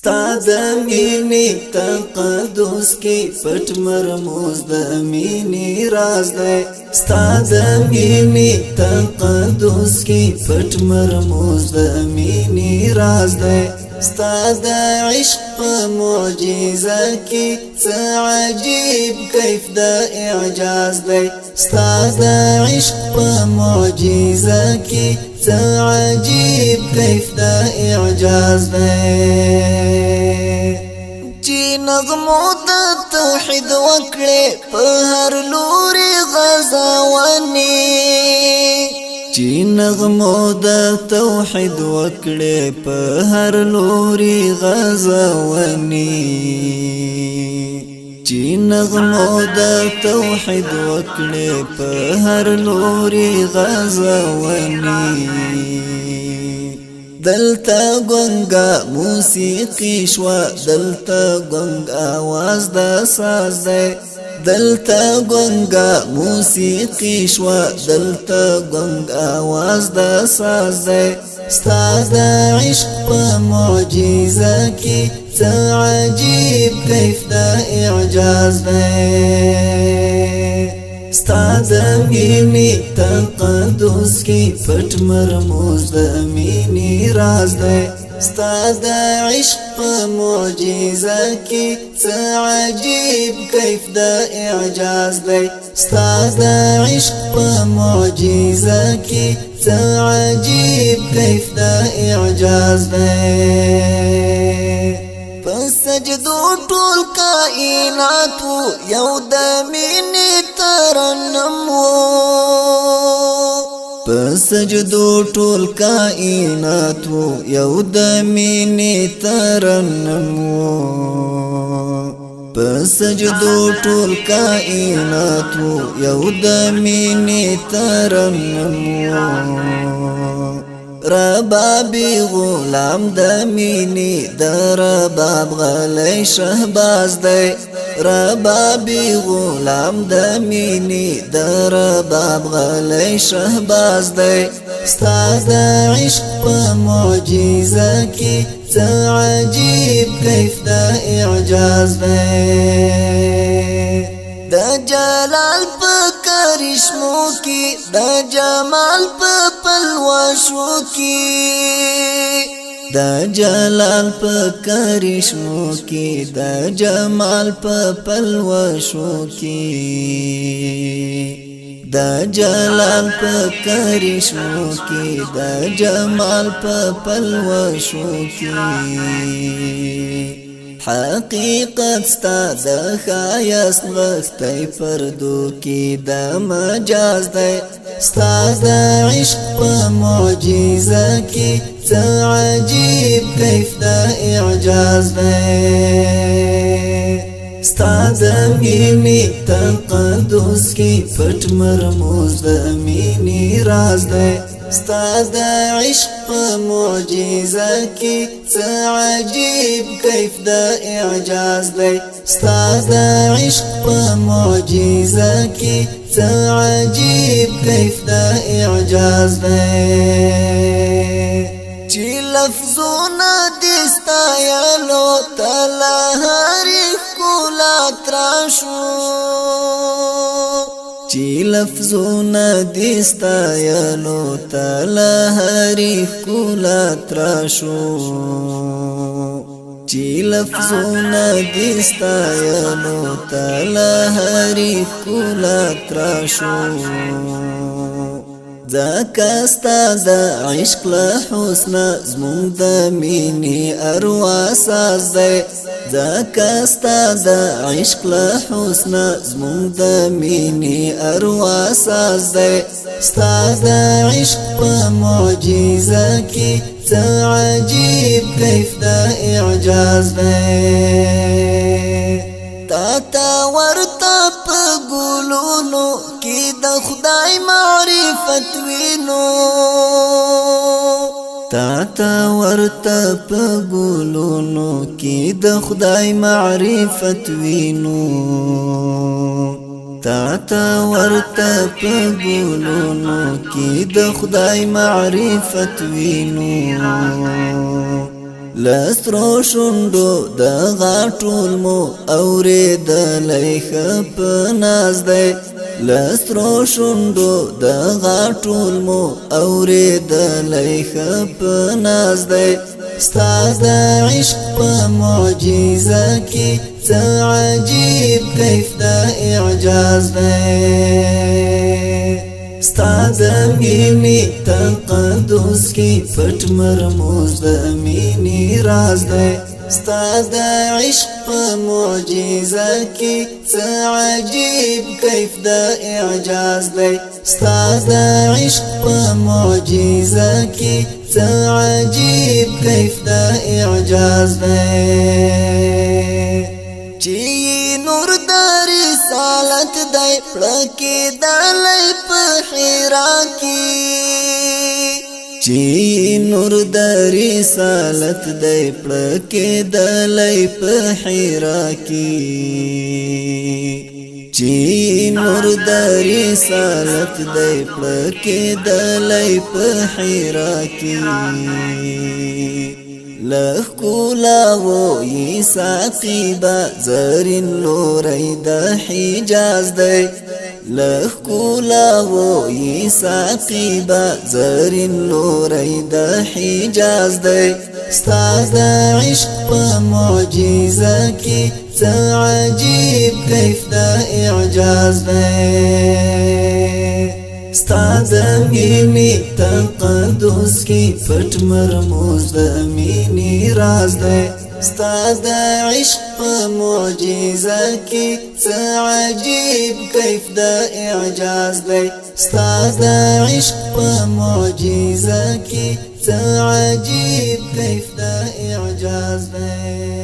ستا د مینې تقدس کې پټ مرموز د مینې راز دی ستا د مینې تقدس کې پټ مرموز د مینې راز دی ستا د عشق په معجزه کې څه عجیب کیف د اعجاز دی ستا د عشق په معجزه کې څه عجیب کیف د اعجاز دی چې نغمو د توحید وکړې په هر لوري غزاوني چې نغمو د توحید وکړې په هر لوري غزاوني چې نغمو د توحید وکړې په هر لوري غزاوني دلتا گونگا موسیقی شوا دلتا گونگ آواز دا ساز دے دلتا گونگا موسیقی شوا دلتا گونگ آواز دا ساز دے ستا دا عشق پا معجزہ کی څه عجیب کیف دا اعجاز دے ستا د مینې تقدس کې پټ مرموز د مینې راز دی ستا د عشق په معجزه کې څه عجیب کیف د اعجاز دی ستا د عشق په معجزه کې څه عجیب کیف د اعجاز دی سجدو ټول کائنات یو د مینې ترنم په سجدو ټول کائنات یو د مینې ترنم په سجدو ټول کائنات یو د مینې ترنم ربابی غلام د مینې د رباب غلی شهباز دی ربابی غلام د مینې د رباب غلی شهباز دی ستا د عشق په معجزه کې څه عجیب کیف د اعجاز دی د جلال په کرشمو کې د جمال په پلوشو کې د جلال په کرشمو کې د جمال په پلوشو کې د جلال په کرشمو کې د جمال په پلوشو کې حقیقت ستا د ښایست غښتی پردو کې د مجاز دی ستا د عشق په معجزه کې څه عجیب کیف د اعجاز دی ستا د مینې تقدس کې پټ مرموز د مینې راز دی ستا د عشق په معجزه کې څه عجیب کیف د اعجاز دی ستا د عشق په معجزه کې څه عجیب کیف د اعجاز دی چې لفظونه دې ستایلو ته له هرې ښکلا تراشو چې لفظونه دې ستایلو ته له هرې ښکلا تراشو چې لفظونه دې ستایلو ته له هرې ښکلا تراشو ځکه ستا د عشق له حسنه زمونږ د مینې اروا ساز دی ځکه ستا د عشق له حسنه زمونږ د مینې اروا ساز دی ستا د عشق په معجزه کې څه عجیب کیف د اعجاز دی تا تا ورته په ګلونو کې د خدای معرفت وینو تا تا ورته په ګلونو کې د خدای معرفت وینو تا تا ورته په ګلونو کې د خدای معرفت وینو لسترو شوندو د غاټول مو اورېدلی ښه په ناز دی لسترو شوندو د غاټول مو اورېدلی ښه په ناز دی ستا د عشق په معجزه کې څه عجیب کیف د اعجاز دی ستا د مینې تقدس کې پټ مرموز د مینې راز دی ستا د عشق په معجزه کې څه عجیب کیف د اعجاز دی ستا د عشق په معجزه کې څه عجیب کیف د اعجاز دی چې نور د رسالت دی پړکې دلی په حرا کې چې نور د رسالت دی پړکې دلی په حرا کې چې نور د رسالت دی پړکې دلی په حرا کې لخکولا وی ساقی با زرین لوری د حجاز دی لخکولا وی ساقی با زرین لوری د حجاز دی ستا د عشق په معجزه کې څه عجیب کیف د اعجاز دی ستا د مینې تقدس کې پټ مرموز د مینې راز دی ستا د عشق په معجزه کې څه عجیب کیف د اعجاز دی ستا د عشق په معجزه کې څه عجیب کیف د اعجاز دی